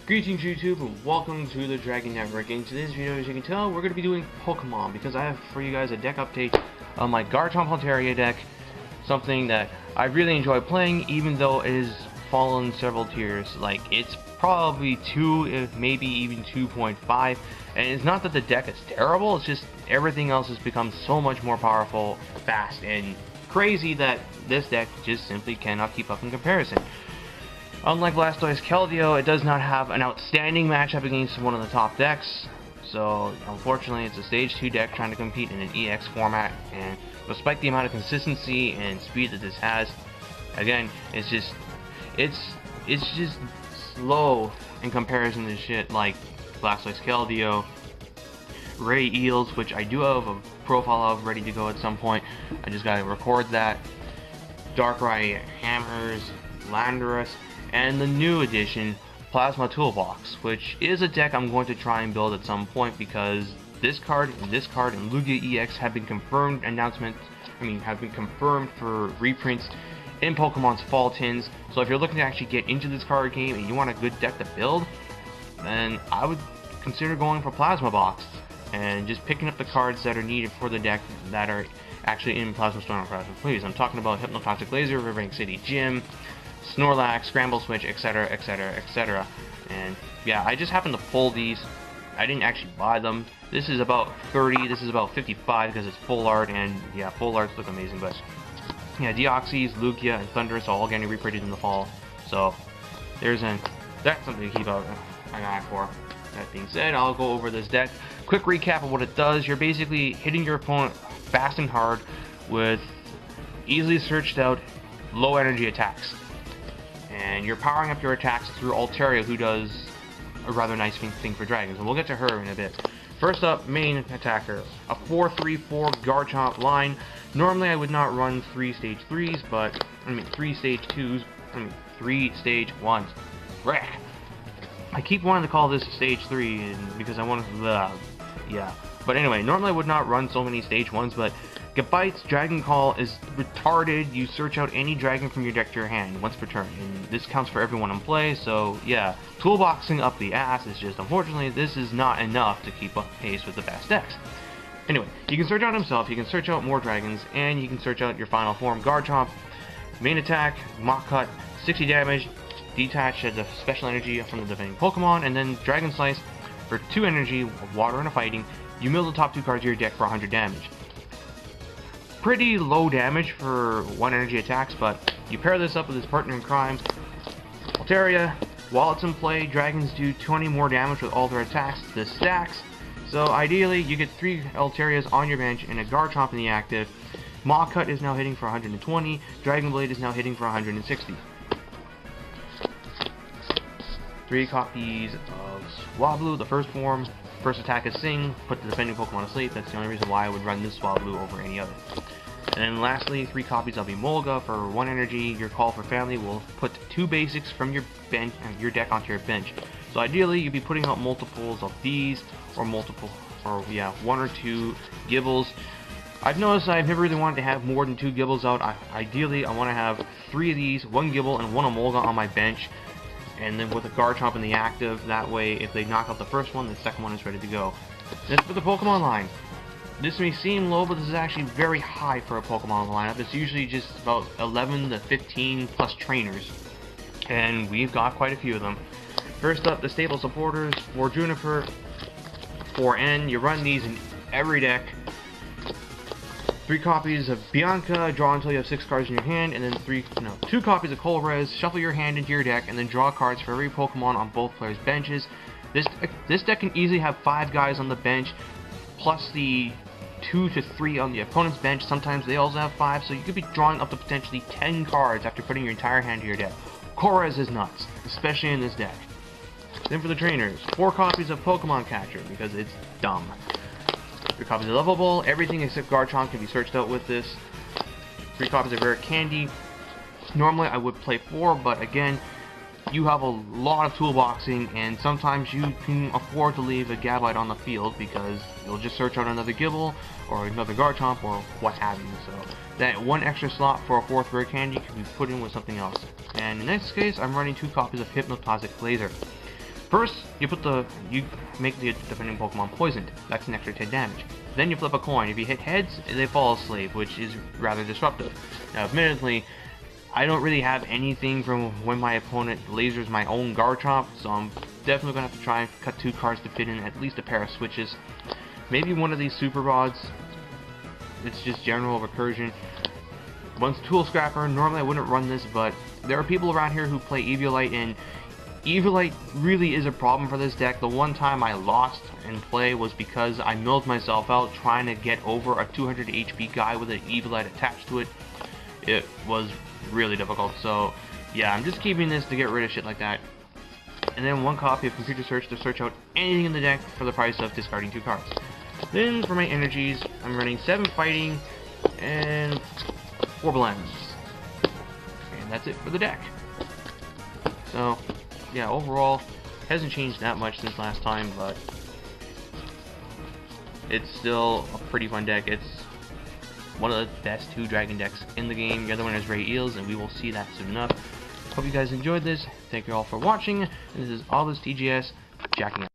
Greetings YouTube and welcome to the Dragon Network. In today's video, as you can tell, we're going to be doing Pokemon because I have for you guys a deck update on my Garchomp Altaria deck. Something that I really enjoy playing, even though it has fallen several tiers. Like, it's probably 2, maybe even 2.5. And it's not that the deck is terrible, it's just everything else has become so much more powerful, fast, and crazy that this deck just simply cannot keep up in comparison. Unlike Blastoise Keldeo, it does not have an outstanding matchup against one of the top decks, so unfortunately it's a Stage 2 deck trying to compete in an EX format, and despite the amount of consistency and speed that this has, again, it's just slow in comparison to shit like Blastoise Keldeo, Ray Eels, which I do have a profile of ready to go at some point. I just gotta record that. Darkrai Hammers, Landorus, and the new edition, Plasma Toolbox, which is a deck I'm going to try and build at some point because this card and Lugia EX have been confirmed have been confirmed for reprints in Pokemon's Fall Tins. So if you're looking to actually get into this card game and you want a good deck to build, then I would consider going for Plasma Box and just picking up the cards that are needed for the deck that are actually in Plasma Storm and Plasma Freeze. I'm talking about Hypnotoxic Laser, Riverbank City Gym, Snorlax, Scramble Switch, etc, etc, etc. And yeah, I just happened to pull these. I didn't actually buy them. This is about 30, this is about 55 because it's full art, and yeah, full arts look amazing, but yeah, Deoxys, Lugia, and Thundurus are all getting reprinted in the fall. So that's something to keep an eye for. That being said, I'll go over this deck. Quick recap of what it does. You're basically hitting your opponent fast and hard with easily searched out low energy attacks. And you're powering up your attacks through Altaria, who does a rather nice thing for dragons, and we'll get to her in a bit. First up, main attacker, a 4-3-4 Garchomp line. Normally I would not run 3 stage 3s, but, 3 stage 2s, 3 stage 1s. Rah. I keep wanting to call this stage 3 because I want to, yeah. But anyway, normally I would not run so many stage 1s, but Gabite's Dragon Call is retarded. You search out any dragon from your deck to your hand once per turn, and this counts for everyone in play, so yeah. Toolboxing up the ass is just, unfortunately, this is not enough to keep up pace with the best decks. Anyway, you can search out himself, you can search out more dragons, and you can search out your final form, Garchomp. Main attack, Mach Cut, 60 damage, detach as a special energy from the defending Pokemon, and then Dragon Slice for 2 energy, water and a fighting. You mill the top 2 cards of your deck for 100 damage. Pretty low damage for 1 energy attacks, but you pair this up with his partner in crime, Altaria. While it's in play, dragons do 20 more damage with all their attacks. This stacks, so ideally you get 3 Altarias on your bench and a Garchomp in the active. Mach Cut is now hitting for 120, Dragon Blade is now hitting for 160. 3 copies of Swablu, the first form. First attack is Sing, put the defending Pokemon to sleep. That's the only reason why I would run this Swablu over any other. And then lastly, 3 copies of Emolga for 1 energy. Your Call for Family will put 2 basics from your deck onto your bench. So ideally, you'd be putting out multiples of these, or 1 or 2 Gibbles. I've noticed I've never really wanted to have more than 2 Gibbles out. Ideally, I want to have 3 of these, 1 Gibble and 1 Emolga on my bench. And then with a Garchomp in the active, that way if they knock out the first one, the second one is ready to go. That's for the Pokemon line. This may seem low, but this is actually very high for a Pokemon lineup. It's usually just about 11 to 15 plus trainers, and we've got quite a few of them. First up, the stable supporters, for Juniper, 4N. You run these in every deck. 3 copies of Bianca, draw until you have 6 cards in your hand, and then 2 copies of Colress, shuffle your hand into your deck, and then draw cards for every Pokemon on both players' benches. This deck can easily have 5 guys on the bench, plus the 2 to 3 on the opponent's bench. Sometimes they also have 5, so you could be drawing up to potentially 10 cards after putting your entire hand to your deck. Colress is nuts, especially in this deck. Then for the trainers, 4 copies of Pokemon Catcher, because it's dumb. 3 copies of Lovable, everything except Garchomp can be searched out with this. 3 copies of Rare Candy. Normally I would play 4, but again, you have a lot of toolboxing, and sometimes you can afford to leave a Gabite on the field because you'll just search out another Gibble or another Garchomp or what have you. So that 1 extra slot for a 4th Rare Candy can be put in with something else. And in this case, I'm running 2 copies of Hypnotoxic Laser. First, you make the defending Pokemon poisoned. That's an extra 10 damage. Then you flip a coin. If you hit heads, they fall asleep, which is rather disruptive. Now, admittedly, I don't really have anything from when my opponent lasers my own Garchomp, so I'm definitely going to have to try and cut 2 cards to fit in at least a pair of switches. Maybe one of these Super Rods. It's just general recursion. Once Tool Scrapper, normally I wouldn't run this, but there are people around here who play Eviolite, and Eviolite really is a problem for this deck. The one time I lost in play was because I milled myself out trying to get over a 200 HP guy with an Eviolite attached to it. It was really difficult, so yeah, I'm just keeping this to get rid of shit like that. And then 1 copy of Computer Search to search out anything in the deck for the price of discarding 2 cards. Then for my energies, I'm running 7 fighting and 4 blends. And that's it for the deck. So yeah, overall, hasn't changed that much since last time, but it's still a pretty fun deck. It's one of the best 2 dragon decks in the game. The other one is Ray Eels, and we will see that soon enough. Hope you guys enjoyed this. Thank you all for watching, and this is All This TGS, jacking up.